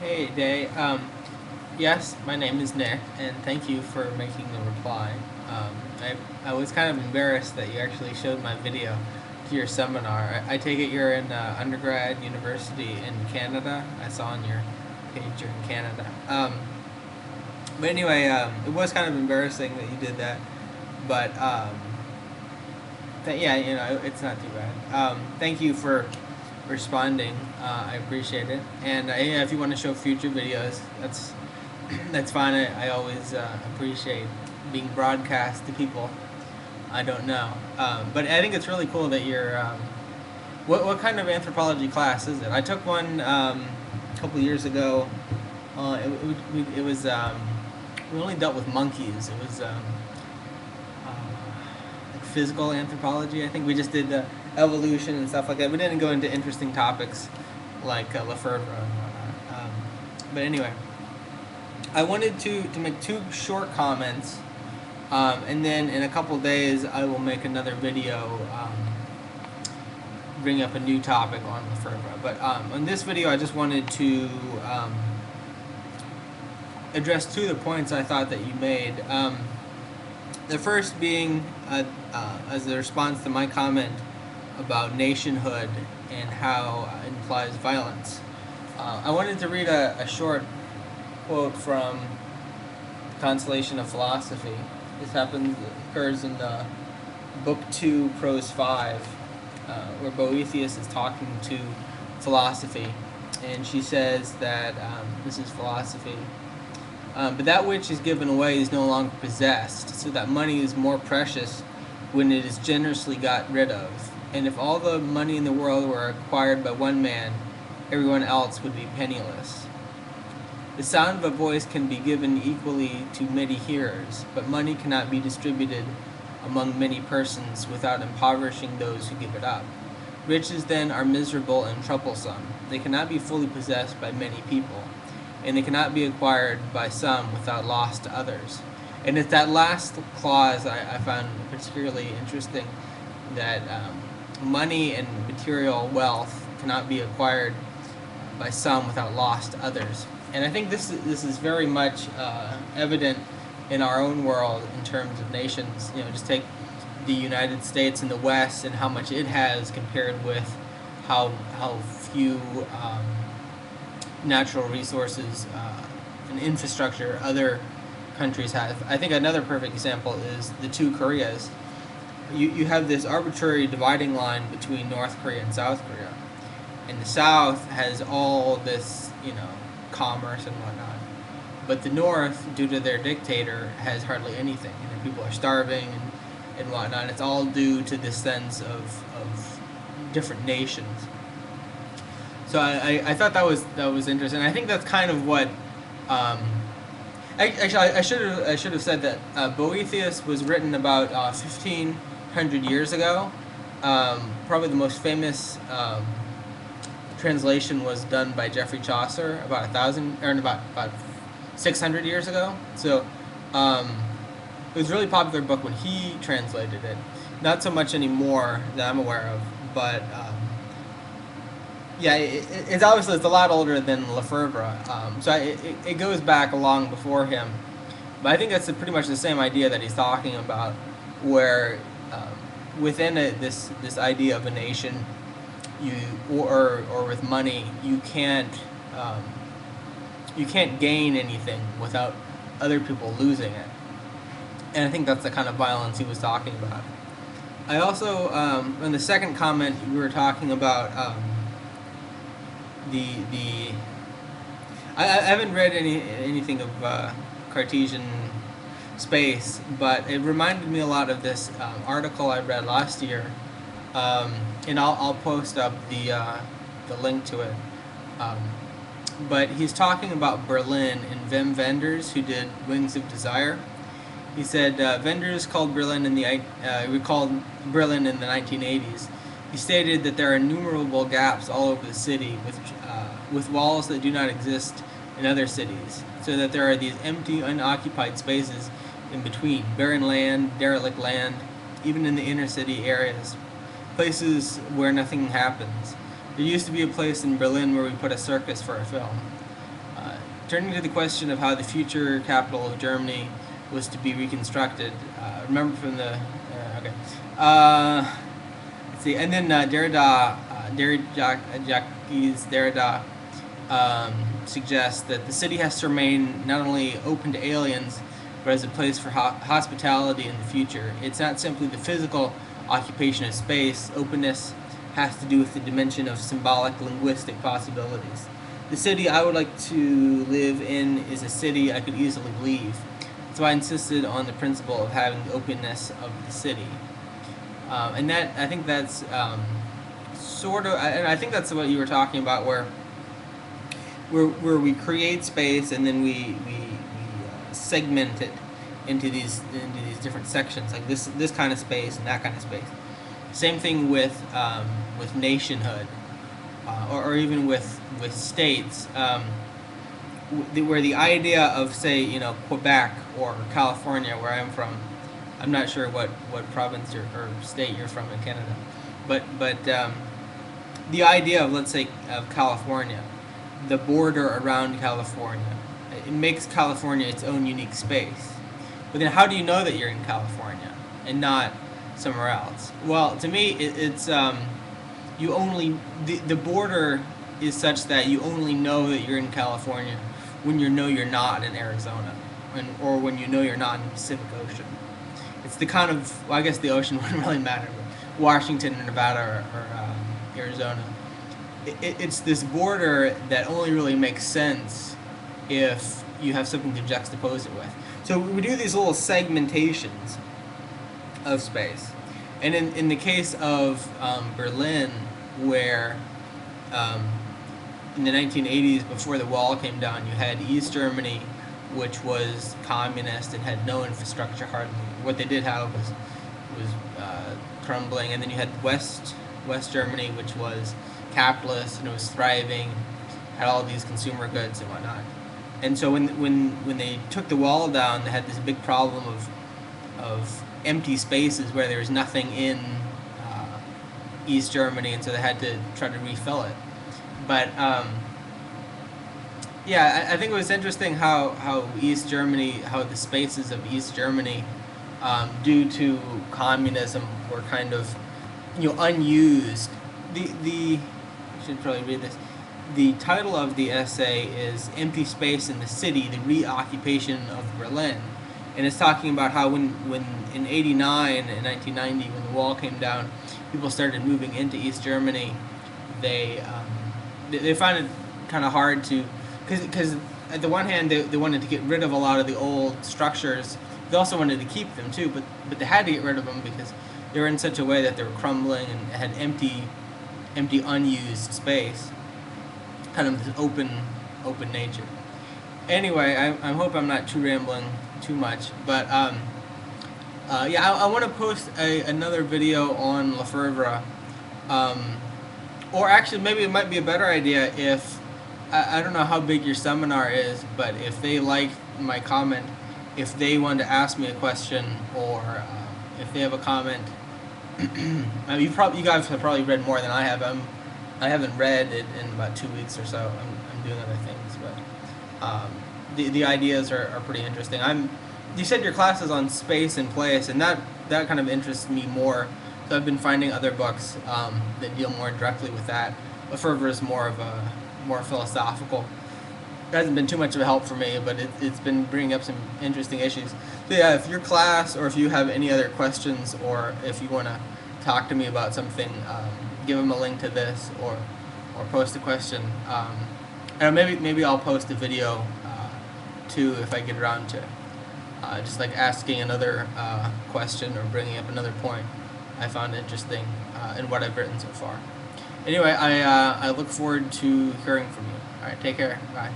Hey, Day. Yes, my name is Nick, and thank you for making the reply. I was kind of embarrassed that you actually showed my video to your seminar. I take it you're in undergrad university in Canada. I saw on your page you're in Canada. But anyway, it was kind of embarrassing that you did that. But yeah, it's not too bad. Thank you for responding. I appreciate it. And yeah, if you want to show future videos, that's fine. I always appreciate being broadcast to people I don't know. But I think it's really cool that you're. What kind of anthropology class is it? I took one a couple years ago. It was we only dealt with monkeys. It was like physical anthropology. I think we just did the evolution and stuff like that. We didn't go into interesting topics like Lefebvre and whatnot. But anyway, I wanted to make two short comments, and then in a couple days I will make another video bring up a new topic on Lefebvre. But on this video I just wanted to address two of the points I thought that you made. The first being as a response to my comment about nationhood and how it implies violence. I wanted to read a short quote from Constellation of Philosophy. This occurs in Book 2, Prose 5, where Boethius is talking to philosophy, and she says that this is philosophy. But that which is given away is no longer possessed, so that money is more precious when it is generously got rid of. And if all the money in the world were acquired by one man, everyone else would be penniless. The sound of a voice can be given equally to many hearers, but money cannot be distributed among many persons without impoverishing those who give it up. Riches then are miserable and troublesome. They cannot be fully possessed by many people, and they cannot be acquired by some without loss to others. And it's that last clause I found particularly interesting, that money and material wealth cannot be acquired by some without loss to others. And I think this is very much evident in our own world in terms of nations. Just take the United States and the West and how much it has compared with how few natural resources and infrastructure other countries have. I think another perfect example is the two Koreas. You have this arbitrary dividing line between North Korea and South Korea. And the South has all this, commerce and whatnot. But the North, due to their dictator, has hardly anything. People are starving and whatnot. It's all due to this sense of different nations. So I thought that was interesting. I think that's kind of what. Actually, I should have said that Boethius was written about 1500 years ago. Probably the most famous translation was done by Geoffrey Chaucer about about 600 years ago. So it was a really popular book when he translated it. Not so much anymore that I'm aware of, but yeah, it's obviously it's a lot older than Lefebvre. So it goes back long before him. But I think that's pretty much the same idea that he's talking about, where within this idea of a nation, or with money, you can't gain anything without other people losing it. And I think that's the kind of violence he was talking about. I also, in the second comment, we were talking about I haven't read anything of Cartesian space, but it reminded me a lot of this article I read last year, and I'll post up the link to it. But he's talking about Berlin and Wim Wenders, who did Wings of Desire. He said Wenders called Berlin recalled Berlin in the 1980s. He stated that there are innumerable gaps all over the city with walls that do not exist in other cities, so that there are these empty, unoccupied spaces in between, barren land, derelict land, even in the inner city areas, places where nothing happens. There used to be a place in Berlin where we put a circus for a film. turning to the question of how the future capital of Germany was to be reconstructed. Remember from the okay. Let's see, and then Derrida suggests that the city has to remain not only open to aliens, but as a place for hospitality in the future. It's not simply the physical occupation of space. Openness has to do with the dimension of symbolic linguistic possibilities. The city I would like to live in is a city I could easily leave. So I insisted on the principle of having the openness of the city. And that, I think that's sort of, and I think that's what you were talking about, where we create space and then we segment it into these different sections, like this kind of space and that kind of space. Same thing with nationhood, or even with states, where the idea of, say, Quebec or California, where I'm from. I'm not sure what province or state you're from in Canada, but the idea of, let's say, of California, the border around California, it makes California its own unique space. But then how do you know that you're in California and not somewhere else? Well, to me, it's you only, the border is such that you only know that you're in California when you know you're not in Arizona, or when you know you're not in the Pacific Ocean. It's the kind of, well, I guess the ocean wouldn't really matter, but Washington, or Nevada, or Arizona. It's this border that only really makes sense if you have something to juxtapose it with. So we do these little segmentations of space. And in the case of Berlin, where in the 1980s, before the wall came down, you had East Germany, which was communist and had no infrastructure hardly. What they did have was crumbling, and then you had West Germany, which was capitalist and it was thriving, had all these consumer goods and whatnot. And so when they took the wall down, they had this big problem of empty spaces where there was nothing in East Germany, and so they had to try to refill it. But yeah, I think it was interesting how East Germany, how the spaces of East Germany, due to communism, were kind of unused. I should probably read this. The title of the essay is "Empty Space in the City: The Reoccupation of Berlin," and it's talking about how when in '89 and 1990, when the wall came down, people started moving into East Germany. They found it kind of hard to, because at the one hand they wanted to get rid of a lot of the old structures. They also wanted to keep them too, but they had to get rid of them because they were in such a way that they were crumbling and had empty unused space, kind of this open nature. Anyway, I hope I'm not too rambling too much, but yeah, I want to post another video on Lefebvre, or actually maybe it might be a better idea if, I don't know how big your seminar is, but if they like my comment, if they want to ask me a question, or if they have a comment. I mean, you guys have probably read more than I have. I haven't read it in about 2 weeks or so. I'm doing other things, but the ideas are pretty interesting. You said your class is on space and place, and that kind of interests me more. So I've been finding other books that deal more directly with that. Lefebvre is more philosophical. It hasn't been too much of a help for me, but it's been bringing up some interesting issues. So yeah, if your class, or if you have any other questions, or if you want to talk to me about something, give them a link to this, or post a question. And maybe I'll post a video too, if I get around to just like asking another question or bringing up another point I found interesting in what I've written so far. Anyway, I look forward to hearing from you. All right, take care. Bye.